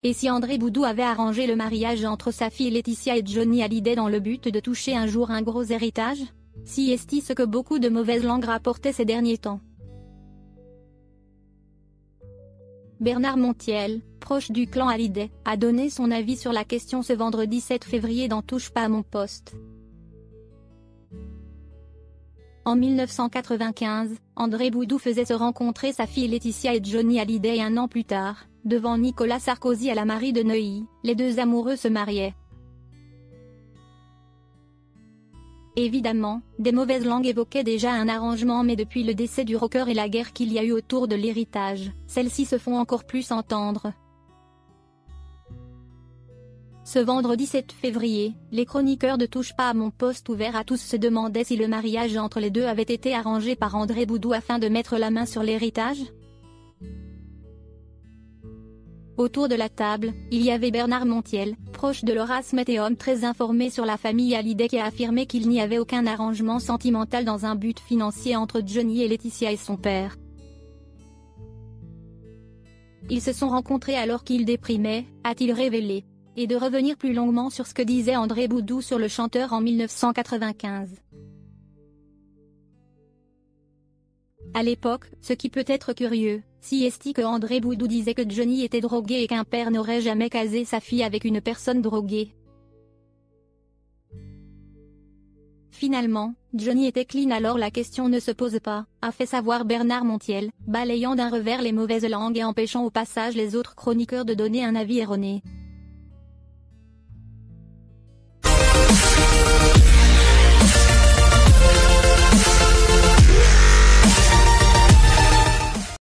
Et si André Boudou avait arrangé le mariage entre sa fille Laetitia et Johnny Hallyday dans le but de toucher un jour un gros héritage? Si est ce que beaucoup de mauvaises langues rapportaient ces derniers temps. Bernard Montiel, proche du clan Hallyday, a donné son avis sur la question ce vendredi 7 février dans Touche pas à mon poste. En 1995, André Boudou faisait se rencontrer sa fille Laetitia et Johnny Hallyday et un an plus tard, devant Nicolas Sarkozy à la mairie de Neuilly, les deux amoureux se mariaient. Évidemment, des mauvaises langues évoquaient déjà un arrangement, mais depuis le décès du rocker et la guerre qu'il y a eu autour de l'héritage, celles-ci se font encore plus entendre. Ce vendredi 7 février, les chroniqueurs de Touche pas à mon poste ouvert à tous se demandaient si le mariage entre les deux avait été arrangé par André Boudou afin de mettre la main sur l'héritage. Autour de la table, il y avait Bernard Montiel, proche de Laura Smet et homme très informé sur la famille Hallyday, qui a affirmé qu'il n'y avait aucun arrangement sentimental dans un but financier entre Johnny et Laetitia et son père. Ils se sont rencontrés alors qu'il déprimait, a-t-il révélé. Et de revenir plus longuement sur ce que disait André Boudou sur le chanteur en 1995. À l'époque, ce qui peut être curieux, si est que André Boudou disait que Johnny était drogué et qu'un père n'aurait jamais casé sa fille avec une personne droguée. Finalement, Johnny était clean, alors la question ne se pose pas, a fait savoir Bernard Montiel, balayant d'un revers les mauvaises langues et empêchant au passage les autres chroniqueurs de donner un avis erroné.